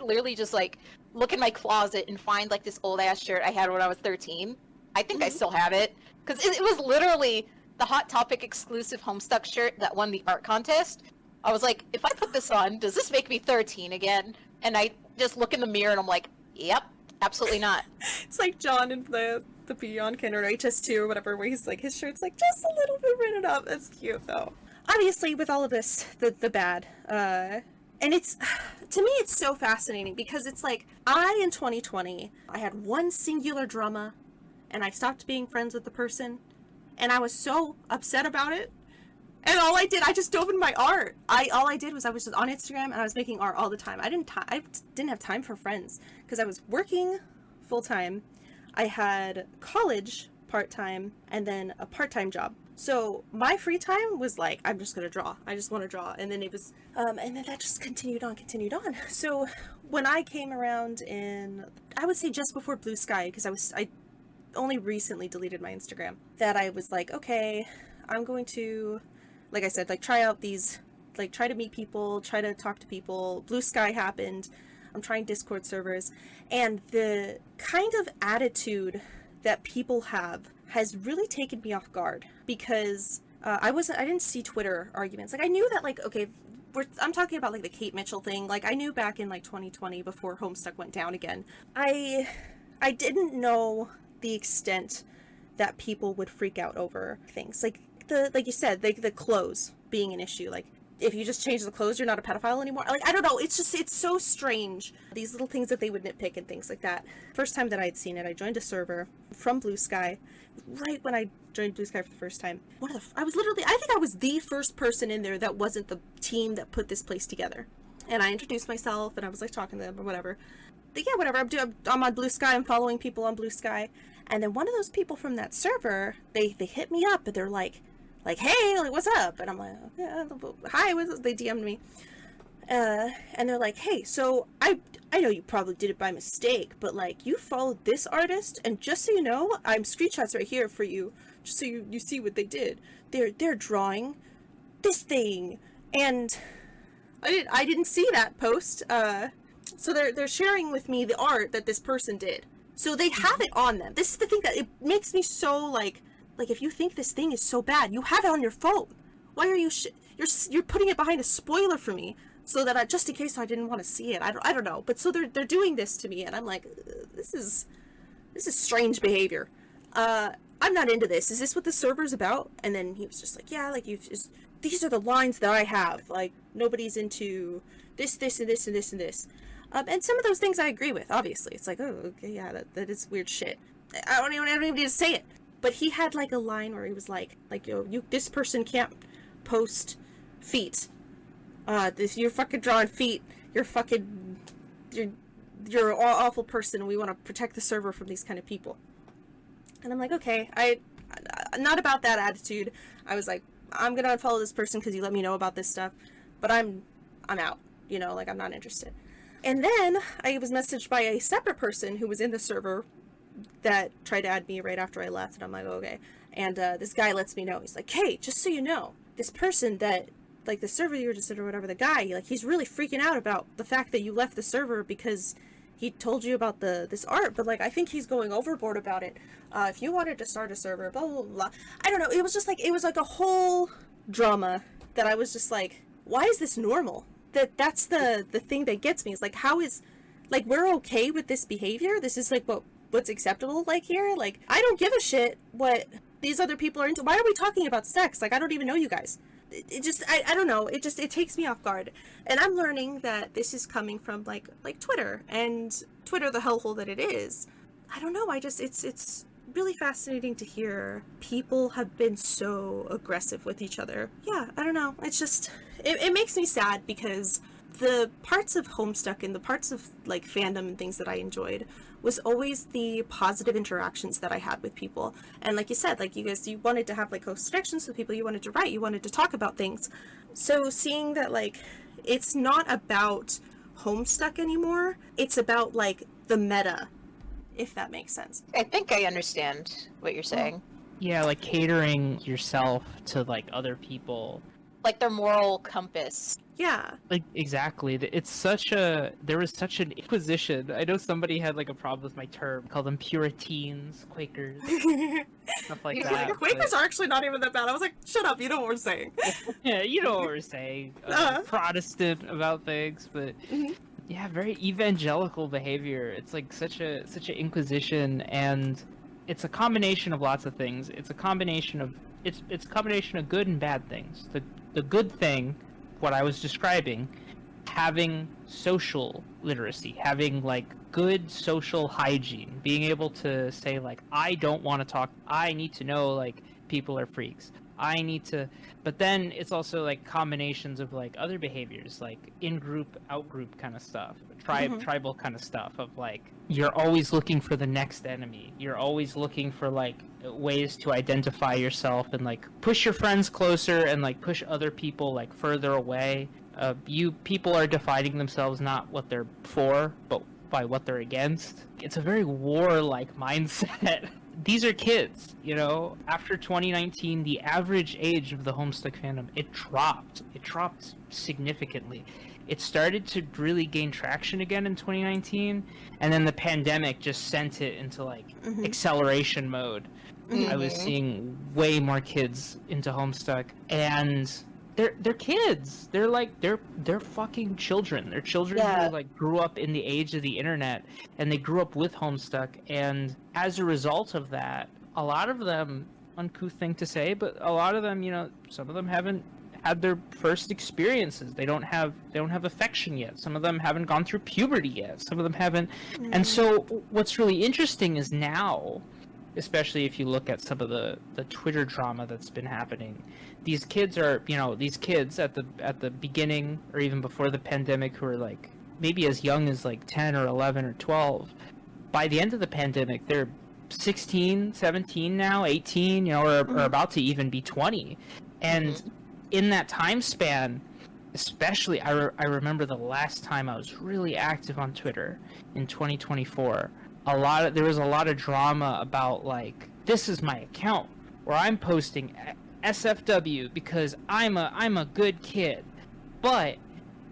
literally just like look in my closet and find like this old ass shirt I had when I was 13. I think I still have it because it was literally the Hot Topic exclusive Homestuck shirt that won the art contest. I was like, if I put this on, does this make me 13 again? And I just look in the mirror and I'm like, yep, absolutely not. It's like John in the Beyond Kin or HS2 or whatever, where he's like, his shirt's like just a little bit written up. That's cute though. Obviously, with all of this, the bad, and it's, to me, it's so fascinating because it's like, in 2020, I had one singular drama and I stopped being friends with the person and I was so upset about it. And all I did, I just dove in my art. All I did was I was just on Instagram and I was making art all the time. I didn't have time for friends because I was working full time. I had college part-time and then a part-time job. So my free time was like, I'm just gonna draw. I just want to draw. And then it was, and then that just continued on. So when I came around in, I would say just before Blue Sky, because I only recently deleted my Instagram, that I was like, okay, I'm going to, like I said, like try out these, like try to meet people, try to talk to people. Blue Sky happened. I'm trying Discord servers, and the kind of attitude that people have has really taken me off guard because I didn't see Twitter arguments. Like I knew that, like, okay, I'm talking about like the Kate Mitchell thing. Like I knew back in like 2020 before Homestuck went down again. I didn't know the extent that people would freak out over things like like you said, like the clothes being an issue. Like if you just change the clothes, you're not a pedophile anymore. Like, I don't know. It's so strange. These little things that they would nitpick and things like that. First time that I had seen it, I joined a server from Blue Sky. Right when I joined Blue Sky for the first time, I think I was the first person in there that wasn't the team that put this place together. And I introduced myself and I was like talking to them or whatever. But yeah, whatever. I'm on Blue Sky. I'm following people on Blue Sky. And then one of those people from that server, they hit me up and they're like, hey, like, what's up? And I'm like, yeah, hi, what's up? They DM'd me. And they're like, hey, so I know you probably did it by mistake, but like, you followed this artist, and just so you know, I'm screenshots right here for you, just so you see what they did. They're drawing this thing, and I didn't see that post. So they're sharing with me the art that this person did. So they have it on them. This is the thing that it makes me so like if you think this thing is so bad, you have it on your phone. Why are you you're putting it behind a spoiler for me so that just in case I didn't want to see it. I don't know. But so they're doing this to me and I'm like, this is strange behavior. I'm not into this. Is this what the server's about? And then he was just like, yeah, like these are the lines that I have. Like nobody's into this and this and this and this. And some of those things I agree with, obviously. It's like, oh, okay, yeah, that is weird shit. I don't even need to say it. But he had like a line where he was like, this person can't post feet. You're fucking drawing feet. You're an awful person. And we want to protect the server from these kind of people. And I'm like, okay, I'm not about that attitude. I was like, I'm gonna unfollow this person because you let me know about this stuff, but I'm out. You know, like I'm not interested. And then I was messaged by a separate person who was in the server that tried to add me right after I left, and I'm like, okay. And this guy lets me know. He's like, hey, just so you know, this person that, like, the server you were just in or whatever, the guy, like, he's really freaking out about the fact that you left the server because he told you about this art, but, like, I think he's going overboard about it. If you wanted to start a server, blah, blah, blah. I don't know. It was like a whole drama that I was just like, why is this normal? That's the thing that gets me. Is like, how is, like, we're okay with this behavior? This is, like, what's acceptable, like, here? Like, I don't give a shit what these other people are into. Why are we talking about sex? Like, I don't even know you guys. It just, I don't know. It takes me off guard. And I'm learning that this is coming from, like Twitter. And Twitter, the hellhole that it is. I don't know. It's really fascinating to hear people have been so aggressive with each other. Yeah, I don't know. It's just, it makes me sad because the parts of Homestuck and the parts of like fandom and things that I enjoyed was always the positive interactions that I had with people. And like you said, like you wanted to have like close connections with people, you wanted to write, you wanted to talk about things. So seeing that like it's not about Homestuck anymore, it's about like the meta, if that makes sense. I think I understand what you're saying. Yeah, like catering yourself to like other people. Like their moral compass. Yeah. Like exactly. There was such an inquisition. I know somebody had like a problem with my term, called them Puritans, Quakers, stuff like that. Like, Quakers are actually not even that bad. I was like, shut up, you know what we're saying. Yeah, you know what we're saying. Protestant about things, but yeah, very evangelical behavior. It's like such an inquisition, and it's a combination of lots of things. It's a combination of good and bad things. The good thing, what I was describing, having social literacy, having like good social hygiene, being able to say like, I don't want to talk, I need to know like people are freaks. But then it's also like combinations of like other behaviors, like in-group, out-group kind of stuff, tribal kind of stuff of like, you're always looking for the next enemy. You're always looking for like ways to identify yourself and like push your friends closer and like push other people like further away. People are defining themselves not what they're for, but by what they're against. It's a very warlike mindset. These are kids, you know. After 2019, the average age of the Homestuck fandom, it dropped significantly. It started to really gain traction again in 2019, and then the pandemic just sent it into like acceleration mode. I was seeing way more kids into Homestuck, and they're kids. They're fucking children. They're children who like grew up in the age of the internet, and they grew up with Homestuck, and as a result of that, a lot of them, uncouth thing to say, but a lot of them, you know, some of them haven't had their first experiences. They don't have affection yet. Some of them haven't gone through puberty yet. Some of them haven't. And so what's really interesting is now, especially if you look at some of the Twitter drama that's been happening, these kids at the beginning or even before the pandemic, who are like maybe as young as like 10 or 11 or 12, by the end of the pandemic they're 16, 17 now, 18, you know, or about to even be 20. And in that time span, especially I remember the last time I was really active on Twitter in 2024, there was a lot of drama about like, this is my account where I'm posting SFW because I'm a good kid, but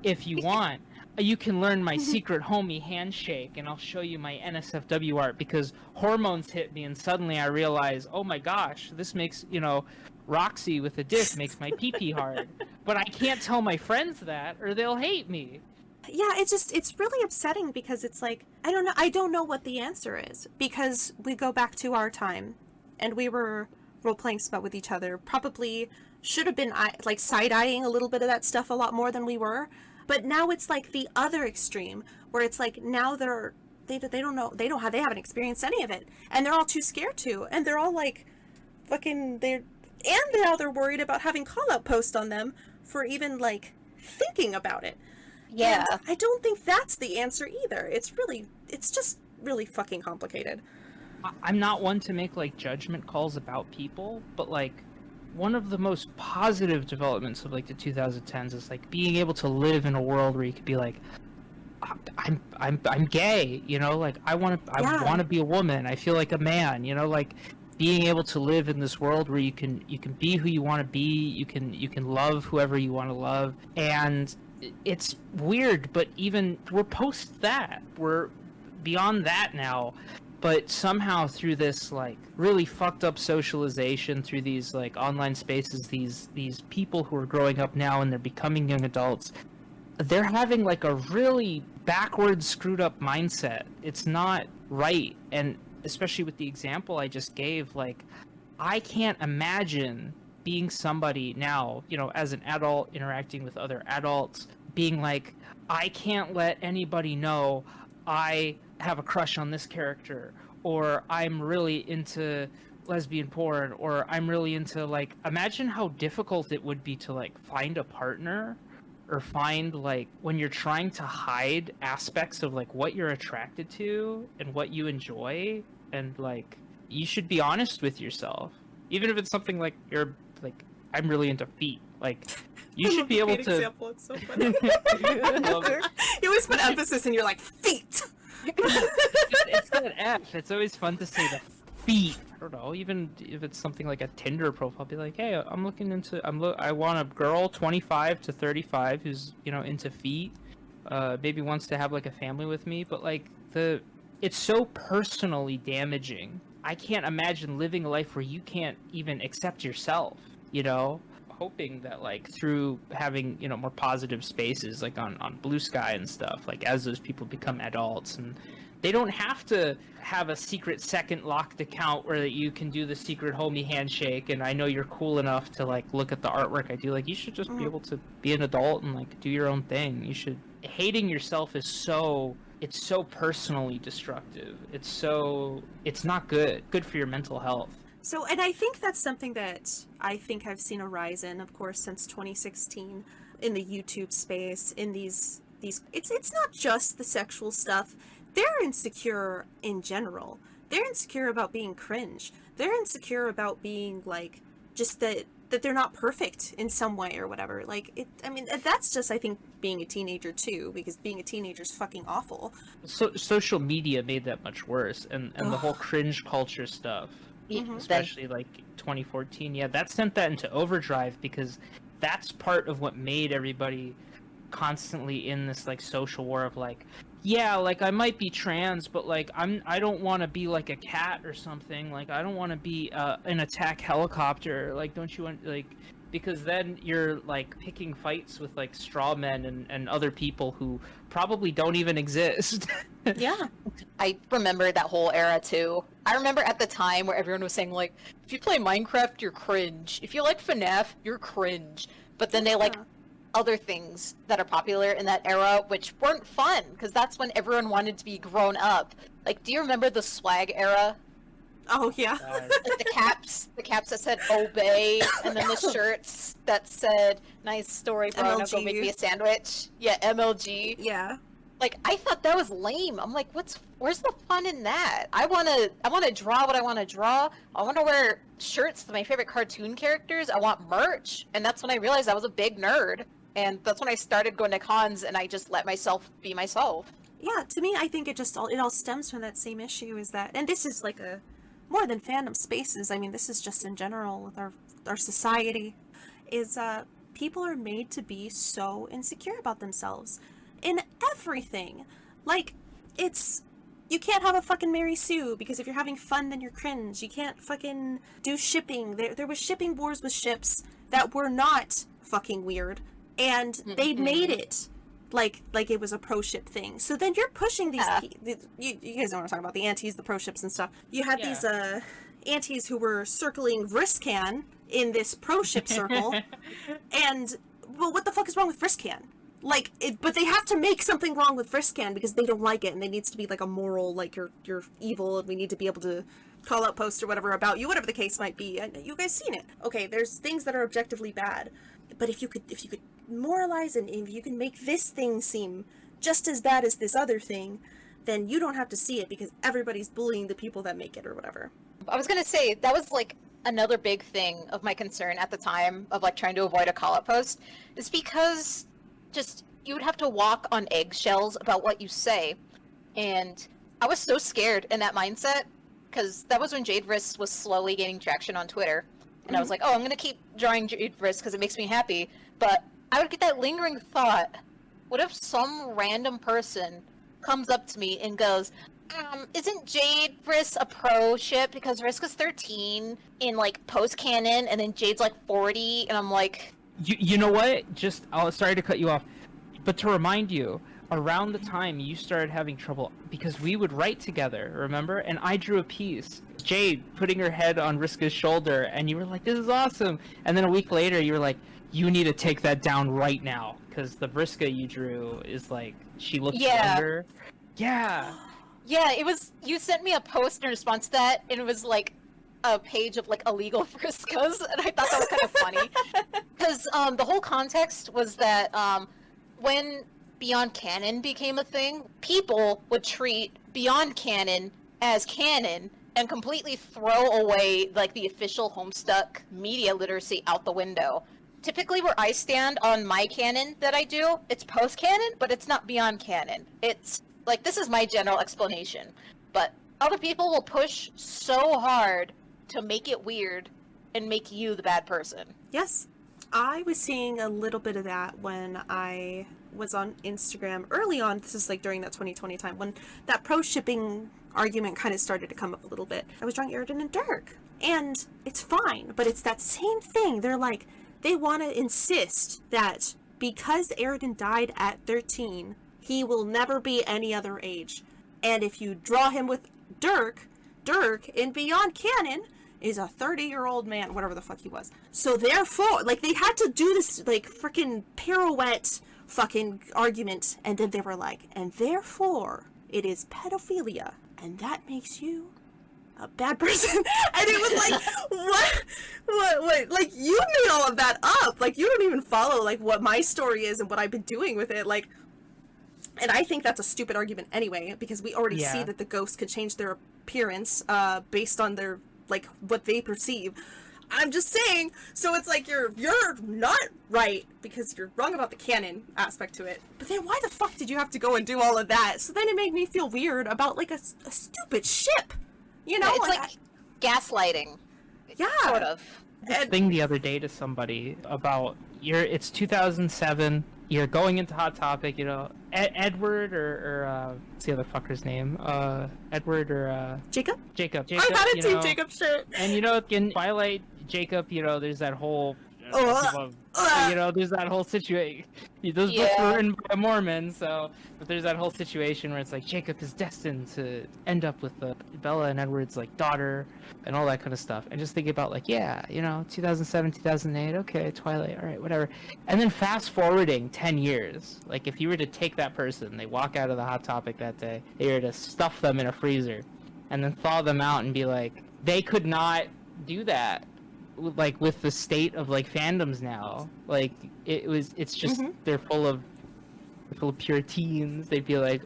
if you want, you can learn my secret homie handshake and I'll show you my NSFW art because hormones hit me and suddenly I realize, oh my gosh, this makes, you know, Roxy with a dick makes my pee-pee hard, but I can't tell my friends that or they'll hate me. Yeah, it's really upsetting because it's like, I don't know what the answer is, because we go back to our time and we were role-playing smut with each other, probably should have been like side-eyeing a little bit of that stuff a lot more than we were, but now it's like the other extreme where it's like now they haven't experienced any of it and they're all too scared to, and they're all like fucking now they're worried about having call-out posts on them for even like thinking about it. Yeah. And I don't think that's the answer either. It's just really fucking complicated. I'm not one to make like judgment calls about people, but like one of the most positive developments of like the 2010s is like being able to live in a world where you could be like, I'm gay, you know, like I want to be a woman. I feel like a man, you know, like being able to live in this world where you can be who you want to be, you can love whoever you want to love. And it's weird, but even we're post that, we're beyond that now, but somehow through this like really fucked up socialization, through these like online spaces, these people who are growing up now and they're becoming young adults, they're having like a really backwards, screwed up mindset. It's not right. And especially with the example I just gave, like I can't imagine being somebody now, you know, as an adult interacting with other adults, being like, I can't let anybody know I have a crush on this character, or I'm really into lesbian porn, or I'm really into like, imagine how difficult it would be to like find a partner or find like when you're trying to hide aspects of like what you're attracted to and what you enjoy, and like you should be honest with yourself, even if it's something like you're like, I'm really into feet, like you should be able to example. It's so funny. Love it. You always put emphasis and you're like, feet. It's that F. It's always fun to say the feet. I don't know, even if it's something like a Tinder profile, be like, hey, I'm looking into, I want a girl 25 to 35 who's, you know, into feet, maybe wants to have like a family with me, but like it's so personally damaging. I can't imagine living a life where you can't even accept yourself, you know? Hoping that like through having, you know, more positive spaces like on Blue Sky and stuff, like as those people become adults, and they don't have to have a secret second locked account where that you can do the secret homie handshake and I know you're cool enough to like look at the artwork I do. Like you should just be able to be an adult and like do your own thing. You should, hating yourself is so, it's so personally destructive. It's not good for your mental health. So, and I think that's something that I think I've seen a rise in, of course, since 2016 in the YouTube space, in these it's not just the sexual stuff. They're insecure in general. They're insecure about being cringe. They're insecure about being like, just that they're not perfect in some way or whatever. Like, I mean, that's just, I think, being a teenager too, because being a teenager is fucking awful. So social media made that much worse, and the whole cringe culture stuff. Especially like 2014, yeah, that sent that into overdrive, because that's part of what made everybody constantly in this like social war of like, yeah, like I might be trans, but like I don't want to be like a cat or something, like I don't want to be an attack helicopter, like don't you want, like, because then you're like picking fights with like straw men and other people who probably don't even exist. Yeah. I remember that whole era too. I remember at the time where everyone was saying like, if you play Minecraft, you're cringe. If you like FNAF, you're cringe. But then they like other things that are popular in that era, which weren't fun, because that's when everyone wanted to be grown up. Like, do you remember the swag era? Oh yeah. Like the caps that said obey, and then the shirts that said nice story, bro, now go make me a sandwich. Yeah, MLG. Yeah. Like, I thought that was lame. I'm like, where's the fun in that? I wanna draw what I wanna draw. I wanna wear shirts to my favorite cartoon characters. I want merch. And that's when I realized I was a big nerd. And that's when I started going to cons and I just let myself be myself. Yeah, to me, I think it all stems from that same issue, is that, and this is like a more than fandom spaces, I mean, this is just in general with our society, is people are made to be so insecure about themselves in everything. Like, you can't have a fucking Mary Sue, because if you're having fun, then you're cringe. You can't fucking do shipping. There was shipping wars with ships that were not fucking weird, and they made it like it was a pro ship thing. So then you're pushing these you guys know what I'm talking about, the antis, the pro ships and stuff. You had these antis who were circling Vriscan in this pro ship circle, and well, what the fuck is wrong with Vriscan? Like, but they have to make something wrong with Vriscan because they don't like it, and there needs to be like a moral, like you're evil, and we need to be able to call out posts or whatever about you, whatever the case might be. And you guys seen it. Okay, there's things that are objectively bad, but if you could moralize, and if you can make this thing seem just as bad as this other thing, then you don't have to see it, because everybody's bullying the people that make it or whatever. I was gonna say, that was like another big thing of my concern at the time of like trying to avoid a call-out post, is because just you would have to walk on eggshells about what you say. And I was so scared in that mindset, because that was when Jade Vriss was slowly gaining traction on Twitter. And I was like, oh, I'm gonna keep drawing Jade Vriss because it makes me happy. But I would get that lingering thought, what if some random person comes up to me and goes, isn't Jade Vriss a pro ship because Vriska's 13 in like post canon, and then Jade's like 40, and I'm like, you know what? Sorry to cut you off, but to remind you, around the time you started having trouble, because we would write together, remember? And I drew a piece, Jade putting her head on Vriska's shoulder, and you were like, this is awesome. And then a week later, you were like, you need to take that down right now, because the Vriska you drew is like, she looks younger. Yeah. Yeah, it was, you sent me a post in response to that, and it was like a page of like illegal Vriskas, and I thought that was kind of funny. Because the whole context was that when Beyond Canon became a thing, people would treat Beyond Canon as canon and completely throw away like the official Homestuck media literacy out the window. Typically where I stand on my canon that I do, it's post-canon, but it's not Beyond Canon. It's like, this is my general explanation. But other people will push so hard to make it weird and make you the bad person. Yes. I was seeing a little bit of that when I was on Instagram early on. This is like during that 2020 time when that pro shipping argument kind of started to come up a little bit. I was drawing Aridin and Dirk, and it's fine, but it's that same thing. They're like, they want to insist that because Aridin died at 13, he will never be any other age. And if you draw him with Dirk in Beyond Canon is a 30-year-old man, whatever the fuck he was. So therefore, like, they had to do this, like, freaking pirouette fucking argument, and then they were like, and therefore, it is pedophilia, and that makes you a bad person. And it was like, what, like, you made all of that up. Like, you don't even follow, like, what my story is and what I've been doing with it, like, and I think that's a stupid argument anyway, because we already see that the ghosts could change their appearance, based on their, like, what they perceive. I'm just saying, so it's like, you're not right, because you're wrong about the canon aspect to it. But then why the fuck did you have to go and do all of that? So then it made me feel weird about, like, a stupid ship, you know? Yeah, it's like gaslighting. Yeah. Sort of. Thing the other day to somebody about, it's 2007, you're going into Hot Topic, you know, Edward or what's the other fucker's name? Edward or Jacob? Jacob. I had a Team Jacob shirt. And you know, in Twilight, Jacob, you know, there's that whole you know, there's that whole situation. Those books were written by a Mormon, so but there's that whole situation where it's like Jacob is destined to end up with Bella and Edward's like daughter and all that kind of stuff. And just thinking about like, yeah, you know, 2007, 2008, okay, Twilight, all right, whatever. And then fast forwarding 10 years, like if you were to take that person, they walk out of the Hot Topic that day, they were to stuff them in a freezer and then thaw them out and be like, they could not do that. Like with the state of like fandoms now, like it's just they're full of pure teens. They'd be like,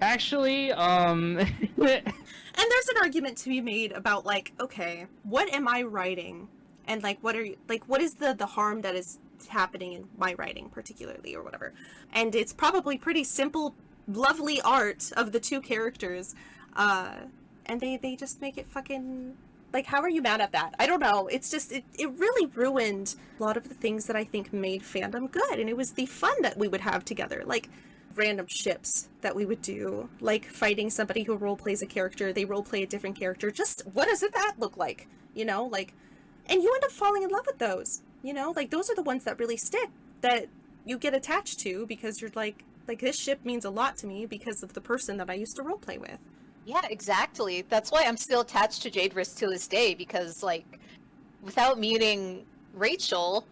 actually, and there's an argument to be made about like, okay, what am I writing, and like what is the harm that is happening in my writing particularly or whatever. And it's probably pretty simple, lovely art of the two characters, and they just make it fucking. Like, how are you mad at that? I don't know. It's just, it really ruined a lot of the things that I think made fandom good. And it was the fun that we would have together. Like, random ships that we would do. Like, fighting somebody who roleplays a character. They roleplay a different character. Just, what does that look like? You know? Like, and you end up falling in love with those. You know? Like, those are the ones that really stick. That you get attached to because you're like, this ship means a lot to me because of the person that I used to roleplay with. Yeah, exactly. That's why I'm still attached to Jade Wrist to this day, because, like, without meeting Rachel,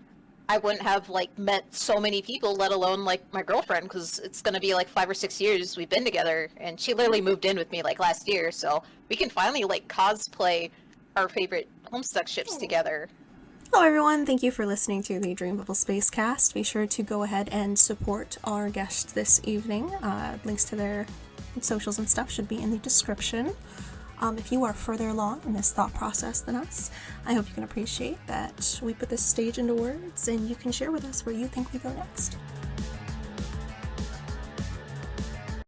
I wouldn't have, like, met so many people, let alone, like, my girlfriend, because it's gonna be, like, 5 or 6 years we've been together, and she literally moved in with me, like, last year, so we can finally, like, cosplay our favorite Homestuck ships together. Hello everyone, thank you for listening to the Dreambubble Spacecast. Be sure to go ahead and support our guest this evening. Links to their socials and stuff should be in the description. If you are further along in this thought process than us, I hope you can appreciate that we put this stage into words and you can share with us where you think we go next.